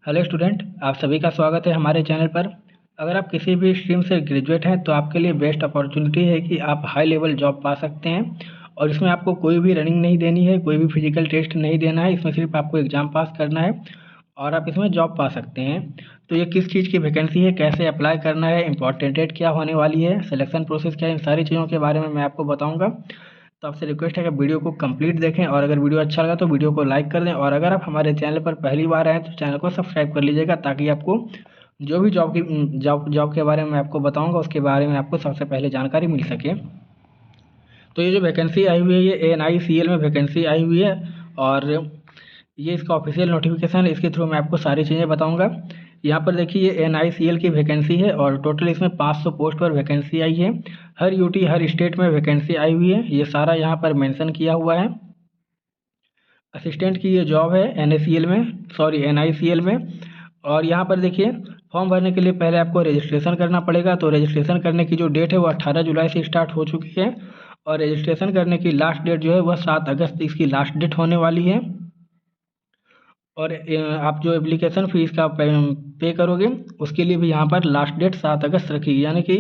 Hello student, आप सभी का स्वागत है हमारे चैनल पर। अगर आप किसी भी स्ट्रीम से ग्रेजुएट हैं तो आपके लिए बेस्ट अपॉर्चुनिटी है कि आप हाई लेवल जॉब पा सकते हैं। और इसमें आपको कोई भी रनिंग नहीं देनी है, कोई भी फिजिकल टेस्ट नहीं देना है। इसमें सिर्फ आपको एग्ज़ाम पास करना है और आप इसमें जॉब पा सकते हैं। तो ये किस चीज़ की वैकेंसी है, कैसे अप्लाई करना है, इंपॉर्टेंट डेट क्या होने वाली है, सिलेक्शन प्रोसेस क्या है, इन सारी चीज़ों के बारे में मैं आपको बताऊँगा। तो आपसे रिक्वेस्ट है कि वीडियो को कंप्लीट देखें और अगर वीडियो अच्छा लगा तो वीडियो को लाइक कर दें। और अगर आप हमारे चैनल पर पहली बार आए तो चैनल को सब्सक्राइब कर लीजिएगा, ताकि आपको जो भी जॉब के बारे में आपको बताऊंगा उसके बारे में आपको सबसे पहले जानकारी मिल सके। तो ये जो वैकेंसी आई हुई है ये NICL में वैकेंसी आई हुई है और ये इसका ऑफिशियल नोटिफिकेशन है। इसके थ्रू मैं आपको सारी चीज़ें बताऊंगा। यहाँ पर देखिए ये NICL की वैकेंसी है और टोटल इसमें 500 पोस्ट पर वैकेंसी आई है। हर यूटी हर स्टेट में वैकेंसी आई हुई है, ये सारा यहाँ पर मेंशन किया हुआ है। असिस्टेंट की ये जॉब है NICL में। और यहाँ पर देखिए फॉर्म भरने के लिए पहले आपको रजिस्ट्रेशन करना पड़ेगा। तो रजिस्ट्रेशन करने की जो डेट है वो 18 जुलाई से स्टार्ट हो चुकी है और रजिस्ट्रेशन करने की लास्ट डेट जो है वह 7 अगस्त इसकी लास्ट डेट होने वाली है। और आप जो एप्लीकेशन फ़ीस का पे करोगे उसके लिए भी यहाँ पर लास्ट डेट 7 अगस्त रखी, यानी कि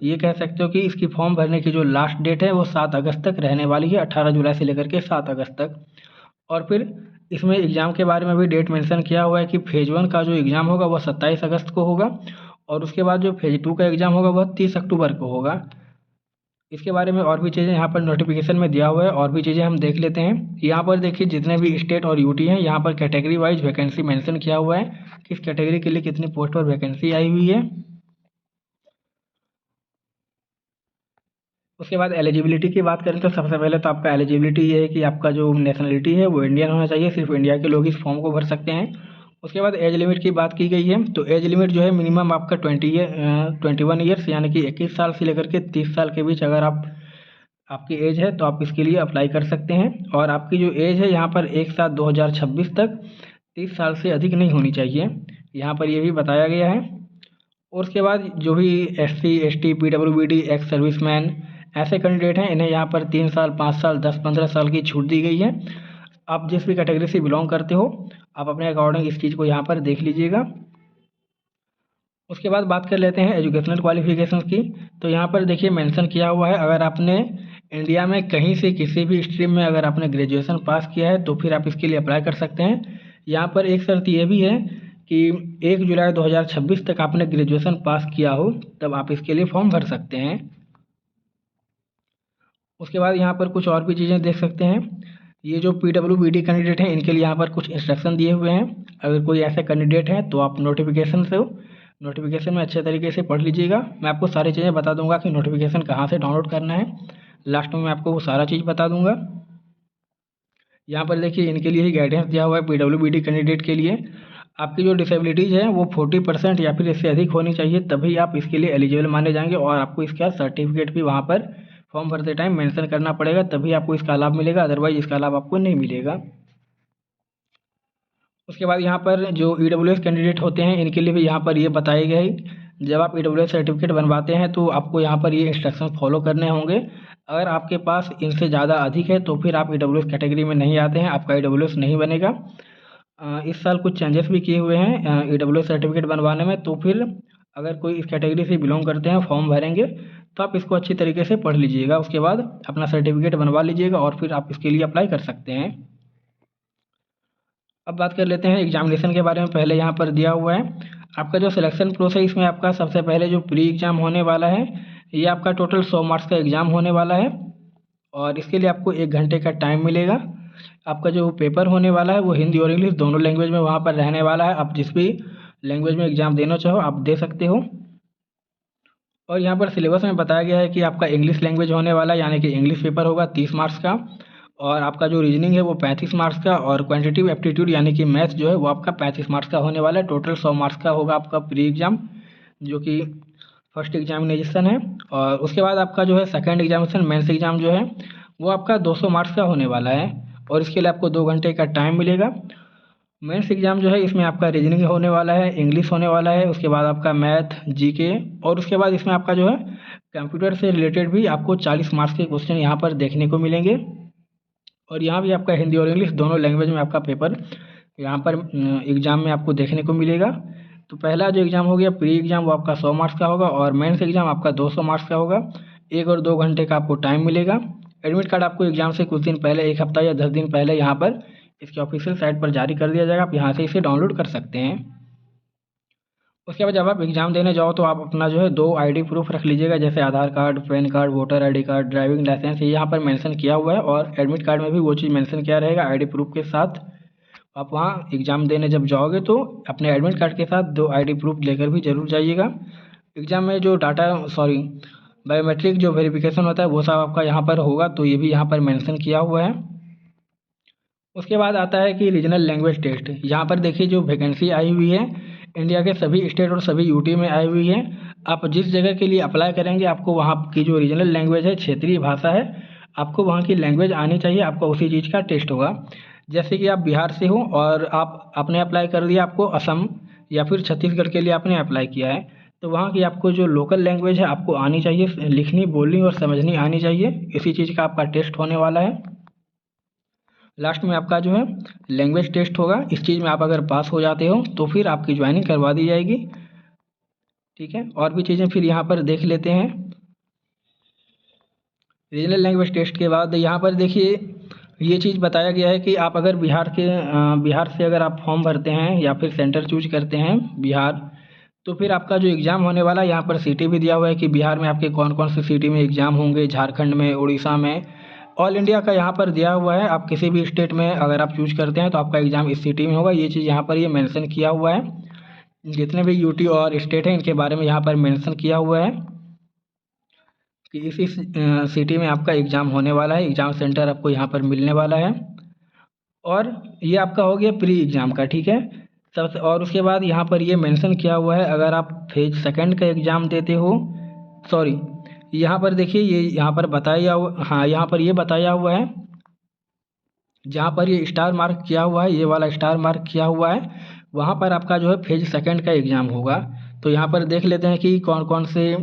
ये कह सकते हो कि इसकी फॉर्म भरने की जो लास्ट डेट है वो 7 अगस्त तक रहने वाली है, 18 जुलाई से लेकर के 7 अगस्त तक। और फिर इसमें एग्ज़ाम के बारे में भी डेट मेंशन किया हुआ है कि फेज़ 1 का जो एग्ज़ाम होगा वह 27 अगस्त को होगा और उसके बाद जो फेज़ 2 का एग्ज़ाम होगा वह 30 अक्टूबर को होगा। इसके बारे में और भी चीज़ें यहाँ पर नोटिफिकेशन में दिया हुआ है, और भी चीज़ें हम देख लेते हैं। यहाँ पर देखिए जितने भी स्टेट और यूटी हैं यहाँ पर कैटेगरी वाइज वैकेंसी मेंशन किया हुआ है, किस कैटेगरी के लिए कितनी पोस्ट पर वैकेंसी आई हुई है। उसके बाद एलिजिबिलिटी की बात करें तो सबसे पहले तो आपका एलिजिबिलिटी ये है कि आपका जो नेशनलिटी है वो इंडियन होना चाहिए, सिर्फ इंडिया के लोग इस फॉर्म को भर सकते हैं। उसके बाद एज लिमिट की बात की गई है, तो एज लिमिट जो है मिनिमम आपका 21 ईयर्स यानी कि 21 साल से लेकर के 30 साल के बीच अगर आपकी एज है तो आप इसके लिए अप्लाई कर सकते हैं। और आपकी जो एज है यहाँ पर 1/7/2026 तक 30 साल से अधिक नहीं होनी चाहिए, यहाँ पर ये भी बताया गया है। और उसके बाद जो भी SC ST PWBD ex serviceman ऐसे कैंडिडेट हैं इन्हें यहाँ पर 3 साल 5 साल 10-15 साल की छूट दी गई है। आप जिस भी कैटेगरी से बिलोंग करते हो आप अपने अकॉर्डिंग इस चीज़ को यहाँ पर देख लीजिएगा। उसके बाद बात कर लेते हैं एजुकेशनल क्वालिफिकेशन की। तो यहाँ पर देखिए मेंशन किया हुआ है, अगर आपने इंडिया में कहीं से किसी भी स्ट्रीम में अगर आपने ग्रेजुएशन पास किया है तो फिर आप इसके लिए अप्लाई कर सकते हैं। यहाँ पर एक शर्त ये भी है कि 1 जुलाई 2026 तक आपने ग्रेजुएशन पास किया हो तब आप इसके लिए फॉर्म भर सकते हैं। उसके बाद यहाँ पर कुछ और भी चीज़ें देख सकते हैं। ये जो PWBD कैंडिडेट हैं इनके लिए यहाँ पर कुछ इंस्ट्रक्शन दिए हुए हैं। अगर कोई ऐसे कैंडिडेट हैं तो आप नोटिफिकेशन में अच्छे तरीके से पढ़ लीजिएगा। मैं आपको सारी चीज़ें बता दूंगा कि नोटिफिकेशन कहाँ से डाउनलोड करना है, लास्ट में मैं आपको वो सारा चीज़ बता दूंगा। यहाँ पर देखिए इनके लिए ही गाइडेंस दिया हुआ है PWBD कैंडिडेट के लिए। आपकी जो डिसेबिलिटीज़ है वो 40% या फिर इससे अधिक होनी चाहिए, तभी आप इसके लिए एलिजिबल माने जाएंगे। और आपको इसका सर्टिफिकेट भी वहाँ पर फॉर्म भरते टाइम मेंशन करना पड़ेगा, तभी आपको इसका लाभ मिलेगा, अदरवाइज इसका लाभ आपको नहीं मिलेगा। उसके बाद यहाँ पर जो EWS कैंडिडेट होते हैं इनके लिए भी यहाँ पर ये बताया गया है, जब आप EWS सर्टिफिकेट बनवाते हैं तो आपको यहाँ पर ये इंस्ट्रक्शन फॉलो करने होंगे। अगर आपके पास इनसे ज़्यादा अधिक है तो फिर आप EWS कैटेगरी में नहीं आते हैं, आपका EWS नहीं बनेगा। इस साल कुछ चेंजेस भी किए हुए हैं EWS सर्टिफिकेट बनवाने में, तो फिर अगर कोई इस कैटेगरी से बिलोंग करते हैं फॉर्म भरेंगे तो आप इसको अच्छी तरीके से पढ़ लीजिएगा। उसके बाद अपना सर्टिफिकेट बनवा लीजिएगा और फिर आप इसके लिए अप्लाई कर सकते हैं। अब बात कर लेते हैं एग्जामिनेशन के बारे में। पहले यहाँ पर दिया हुआ है आपका जो सिलेक्शन प्रोसेस, इसमें आपका सबसे पहले जो प्री एग्ज़ाम होने वाला है ये आपका टोटल 100 मार्क्स का एग्ज़ाम होने वाला है और इसके लिए आपको 1 घंटे का टाइम मिलेगा। आपका जो पेपर होने वाला है वो हिंदी और इंग्लिश दोनों लैंग्वेज में वहाँ पर रहने वाला है। आप जिस भी लैंग्वेज में एग्ज़ाम देना चाहो आप दे सकते हो। और यहाँ पर सिलेबस में बताया गया है कि आपका इंग्लिश लैंग्वेज होने वाला है, यानी कि इंग्लिश पेपर होगा 30 मार्क्स का, और आपका जो रीजनिंग है वो 35 मार्क्स का, और क्वांटिटेटिव एप्टीट्यूड यानी कि मैथ्स जो है वो आपका 35 मार्क्स का होने वाला है। टोटल 100 मार्क्स का होगा आपका प्री एग्ज़ाम, जो कि फर्स्ट एग्जामिनेशन है। और उसके बाद आपका जो है सेकेंड एग्जामिनेशन मेंस एग्ज़ाम जो है वो आपका 200 मार्क्स का होने वाला है और इसके लिए आपको 2 घंटे का टाइम मिलेगा। मेंस एग्ज़ाम जो है इसमें आपका रीजनिंग होने वाला है, इंग्लिश होने वाला है, उसके बाद आपका मैथ GK, और उसके बाद इसमें आपका जो है कंप्यूटर से रिलेटेड भी आपको 40 मार्क्स के क्वेश्चन यहाँ पर देखने को मिलेंगे। और यहाँ भी आपका हिंदी और इंग्लिश दोनों लैंग्वेज में आपका पेपर यहाँ पर एग्ज़ाम में आपको देखने को मिलेगा। तो पहला जो एग्ज़ाम हो गया प्री एग्ज़ाम, वो आपका 100 मार्क्स का होगा और मेंस एग्ज़ाम आपका 200 मार्क्स का होगा। 1 और 2 घंटे का आपको टाइम मिलेगा। एडमिट कार्ड आपको एग्ज़ाम से कुछ दिन पहले, 1 हफ्ता या 10 दिन पहले यहाँ पर इसके ऑफिशियल साइट पर जारी कर दिया जाएगा। आप यहाँ से इसे डाउनलोड कर सकते हैं। उसके बाद जब आप एग्ज़ाम देने जाओ तो आप अपना जो है 2 आईडी प्रूफ रख लीजिएगा, जैसे Aadhaar card, PAN card, voter ID card, driving licence. ये यहाँ पर मेंशन किया हुआ है और एडमिट कार्ड में भी वो चीज़ मेंशन किया रहेगा आईडी प्रूफ के साथ। आप वहाँ एग्ज़ाम देने जब जाओगे तो अपने एडमिट कार्ड के साथ 2 आईडी प्रूफ लेकर भी ज़रूर जाइएगा। एग्ज़ाम में जो बायोमेट्रिक जो वेरिफिकेशन होता है वो सब आपका यहाँ पर होगा, तो ये भी यहाँ पर मेंशन किया हुआ है। उसके बाद आता है कि रीजनल लैंग्वेज टेस्ट। यहाँ पर देखिए जो वैकेंसी आई हुई है इंडिया के सभी स्टेट और सभी यूटी में आई हुई है। आप जिस जगह के लिए अप्लाई करेंगे आपको वहाँ की जो रीजनल लैंग्वेज है, क्षेत्रीय भाषा है, आपको वहाँ की लैंग्वेज आनी चाहिए। आपका उसी चीज़ का टेस्ट होगा। जैसे कि आप बिहार से हो और आपने अप्लाई कर दिया, आपको असम या फिर छत्तीसगढ़ के लिए आपने अप्लाई किया है, तो वहाँ की आपको जो लोकल लैंग्वेज है आपको आनी चाहिए, लिखनी, बोलनी और समझनी आनी चाहिए। इसी चीज़ का आपका टेस्ट होने वाला है। लास्ट में आपका जो है लैंग्वेज टेस्ट होगा। इस चीज़ में आप अगर पास हो जाते हो तो फिर आपकी ज्वाइनिंग करवा दी जाएगी। ठीक है, और भी चीज़ें फिर यहाँ पर देख लेते हैं। रीजनल लैंग्वेज टेस्ट के बाद यहाँ पर देखिए ये चीज़ बताया गया है कि आप अगर बिहार से अगर आप फॉर्म भरते हैं या फिर सेंटर चूज करते हैं बिहार, तो फिर आपका जो एग्ज़ाम होने वाला है, यहाँ पर सिटी भी दिया हुआ है कि बिहार में आपके कौन कौन सी सिटी में एग्ज़ाम होंगे, झारखंड में, उड़ीसा में, ऑल इंडिया का यहाँ पर दिया हुआ है। आप किसी भी स्टेट में अगर आप चूज करते हैं तो आपका एग्ज़ाम इस सिटी में होगा। ये चीज़ यहाँ पर ये मेंशन किया हुआ है। जितने भी यूटी और स्टेट हैं इनके बारे में यहाँ पर मेंशन किया हुआ है कि इस सिटी में आपका एग्ज़ाम होने वाला है। एग्ज़ाम सेंटर आपको यहाँ पर मिलने वाला है। और ये आपका हो गया प्री एग्ज़ाम का। ठीक है, सबसे और उसके बाद यहाँ पर ये मेंशन किया हुआ है अगर आप फेज सेकंड का एग्ज़ाम देते हो, सॉरी यहाँ पर देखिए ये यहाँ पर बताया हुआ, हाँ यहाँ पर ये बताया हुआ है, जहाँ पर ये स्टार मार्क किया हुआ है, ये वाला स्टार मार्क किया हुआ है, वहाँ पर आपका जो है फेज सेकंड का एग्ज़ाम होगा। तो यहाँ पर देख लेते हैं कि कौन कौन से,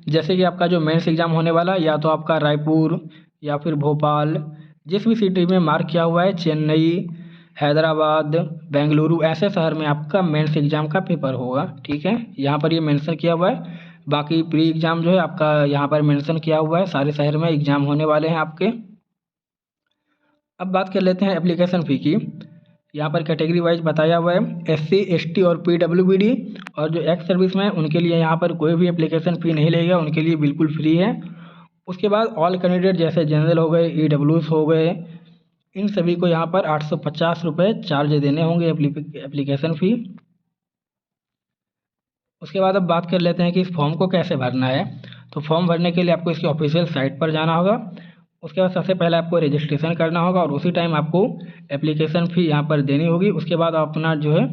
जैसे कि आपका जो मेंस एग्ज़ाम होने वाला है या तो आपका रायपुर या फिर भोपाल, जिस भी सिटी में मार्क किया हुआ है, चेन्नई, हैदराबाद, बेंगलुरु, ऐसे शहर में आपका मेंस एग्ज़ाम का पेपर होगा। ठीक है, यहाँ पर ये मेंशन किया हुआ है। बाकी प्री एग्ज़ाम जो है आपका यहाँ पर मेंशन किया हुआ है, सारे शहर में एग्ज़ाम होने वाले हैं आपके। अब बात कर लेते हैं एप्लीकेशन फ़ी की। यहाँ पर कैटेगरी वाइज बताया हुआ है, एससी, एसटी और पीडब्ल्यूबीडी और जो एक्स सर्विस में उनके लिए यहाँ पर कोई भी एप्लीकेशन फ़ी नहीं लगेगा, उनके लिए बिल्कुल फ्री है। उसके बाद ऑल कैंडिडेट जैसे जनरल हो गए, ईडब्ल्यूएस हो गए, इन सभी को यहाँ पर 850 रुपये चार्ज देने होंगे एप्लीकेशन फ़ी। उसके बाद अब बात कर लेते हैं कि इस फॉर्म को कैसे भरना है। तो फॉर्म भरने के लिए आपको इसकी ऑफिशियल साइट पर जाना होगा। उसके बाद सबसे पहले आपको रजिस्ट्रेशन करना होगा और उसी टाइम आपको एप्लीकेशन फ़ी यहाँ पर देनी होगी। उसके बाद आप अपना जो है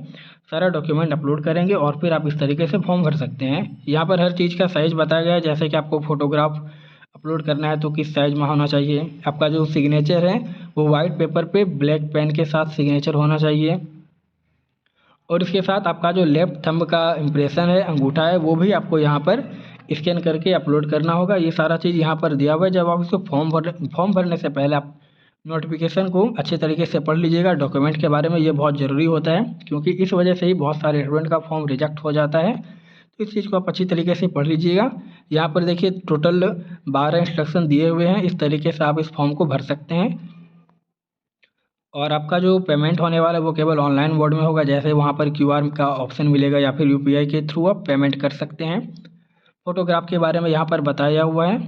सारा डॉक्यूमेंट अपलोड करेंगे और फिर आप इस तरीके से फॉर्म भर सकते हैं। यहाँ पर हर चीज़ का साइज़ बताया गया है, जैसे कि आपको फ़ोटोग्राफ अपलोड करना है तो किस साइज़ में होना चाहिए। आपका जो सिग्नेचर है वो वाइट पेपर पे ब्लैक पेन के साथ सिग्नेचर होना चाहिए। और इसके साथ आपका जो लेफ्ट थंब का इम्प्रेशन है, अंगूठा है, वो भी आपको यहाँ पर स्कैन करके अपलोड करना होगा। ये सारा चीज़ यहाँ पर दिया हुआ है। जब आप इसको फॉर्म भरने से पहले आप नोटिफिकेशन को अच्छे तरीके से पढ़ लीजिएगा। डॉक्यूमेंट के बारे में ये बहुत ज़रूरी होता है, क्योंकि इस वजह से ही बहुत सारे स्टूडेंट का फॉर्म रिजेक्ट हो जाता है। तो इस चीज़ को आप अच्छी तरीके से पढ़ लीजिएगा। यहाँ पर देखिए टोटल 12 इंस्ट्रक्शन दिए हुए हैं। इस तरीके से आप इस फॉर्म को भर सकते हैं। और आपका जो पेमेंट होने वाला है वो केवल ऑनलाइन मोड में होगा, जैसे वहाँ पर क्यूआर का ऑप्शन मिलेगा या फिर यूपीआई के थ्रू आप पेमेंट कर सकते हैं। फ़ोटोग्राफ के बारे में यहाँ पर बताया हुआ है।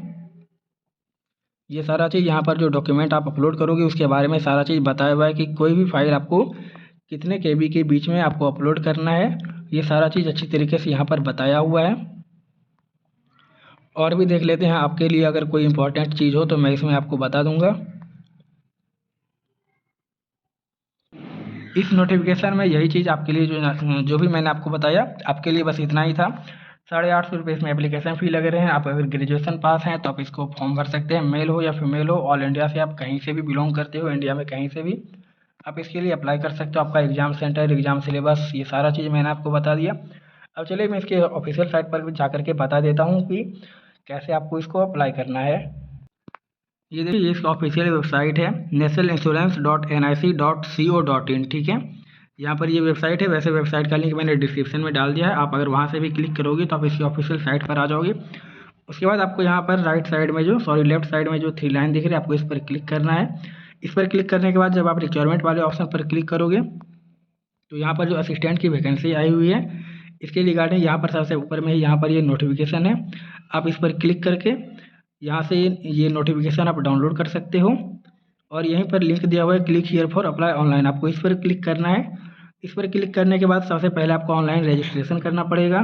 ये सारा चीज़ यहाँ पर जो डॉक्यूमेंट आप अपलोड करोगे उसके बारे में सारा चीज़ बताया हुआ है कि कोई भी फाइल आपको कितने केबी के बीच में आपको अपलोड करना है। ये सारा चीज़ अच्छी तरीके से यहाँ पर बताया हुआ है। और भी देख लेते हैं, आपके लिए अगर कोई इम्पोर्टेंट चीज़ हो तो मैं इसमें आपको बता दूँगा। इस नोटिफिकेशन में यही चीज़ आपके लिए जो भी मैंने आपको बताया, आपके लिए बस इतना ही था। 850 रुपये इसमें एप्लीकेशन फ़ी लगे रहे हैं। आप अगर ग्रेजुएशन पास हैं तो आप इसको फॉर्म भर सकते हैं, मेल हो या फीमेल हो, ऑल इंडिया से, आप कहीं से भी बिलोंग करते हो, इंडिया में कहीं से भी आप इसके लिए अप्लाई कर सकते हो। आपका एग्ज़ाम सेंटर, एग्ज़ाम सिलेबस, ये सारा चीज़ मैंने आपको बता दिया। अब चलिए मैं इसके ऑफिशियल साइट पर भी जा करके बता देता हूँ कि कैसे आपको इसको अप्लाई करना है। ये देखिए इसका ऑफिशियल वेबसाइट है nationalinsurance.nic.co.in। ठीक है, यहाँ पर ये वेबसाइट है, वैसे वेबसाइट का लिंक मैंने डिस्क्रिप्शन में डाल दिया है। आप अगर वहाँ से भी क्लिक करोगे तो आप इसकी ऑफिशियल साइट पर आ जाओगे। उसके बाद आपको यहाँ पर लेफ्ट साइड में जो 3 लाइन दिख रही है, आपको इस पर क्लिक करना है। इस पर क्लिक करने के बाद जब आप रिक्वायरमेंट वाले ऑप्शन पर क्लिक करोगे तो यहाँ पर जो असिस्टेंट की वैकेंसी आई हुई है, इसके रिगार्डिंग यहाँ पर सबसे ऊपर में ही यहाँ पर ये नोटिफिकेशन है। आप इस पर क्लिक करके यहाँ से ये नोटिफिकेशन आप डाउनलोड कर सकते हो और यहीं पर लिंक दिया हुआ है click here for apply online, आपको इस पर क्लिक करना है। इस पर क्लिक करने के बाद सबसे पहले आपको ऑनलाइन रजिस्ट्रेशन करना पड़ेगा।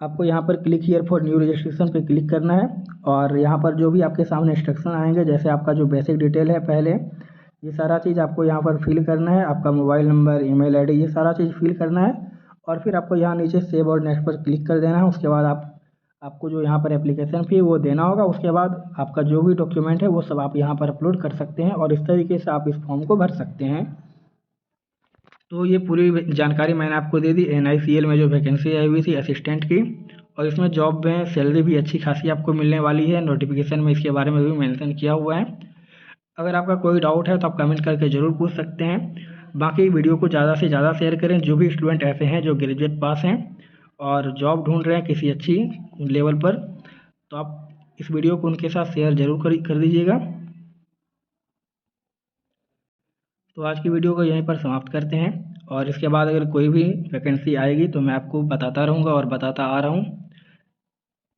आपको यहाँ पर click here for new registration पे क्लिक करना है और यहाँ पर जो भी आपके सामने इंस्ट्रक्शन आएंगे, जैसे आपका जो बेसिक डिटेल है पहले, ये सारा चीज़ आपको यहाँ पर फिल करना है। आपका मोबाइल नंबर, ईमेल आईडी, ये सारा चीज़ फिल करना है और फिर आपको यहाँ नीचे सेव और नेक्स्ट पर क्लिक कर देना है। उसके बाद आपको जो यहाँ पर एप्लीकेशन फ़ी वो देना होगा। उसके बाद आपका जो भी डॉक्यूमेंट है वो सब आप यहाँ पर अपलोड कर सकते हैं और इस तरीके से आप इस फॉर्म को भर सकते हैं। तो ये पूरी जानकारी मैंने आपको दे दी NICL में जो वैकेंसी आई हुई थी असिस्टेंट की, और इसमें जॉब में सैलरी भी अच्छी खासी आपको मिलने वाली है। नोटिफिकेशन में इसके बारे में भी मेंशन किया हुआ है। अगर आपका कोई डाउट है तो आप कमेंट करके ज़रूर पूछ सकते हैं। बाकी वीडियो को ज़्यादा से ज़्यादा शेयर करें। जो भी स्टूडेंट ऐसे हैं जो ग्रेजुएट पास हैं और जॉब ढूंढ रहे हैं किसी अच्छी लेवल पर, तो आप इस वीडियो को उनके साथ शेयर ज़रूर कर दीजिएगा। तो आज की वीडियो को यहीं पर समाप्त करते हैं और इसके बाद अगर कोई भी वैकेंसी आएगी तो मैं आपको बताता रहूँगा और बताता आ रहा हूँ।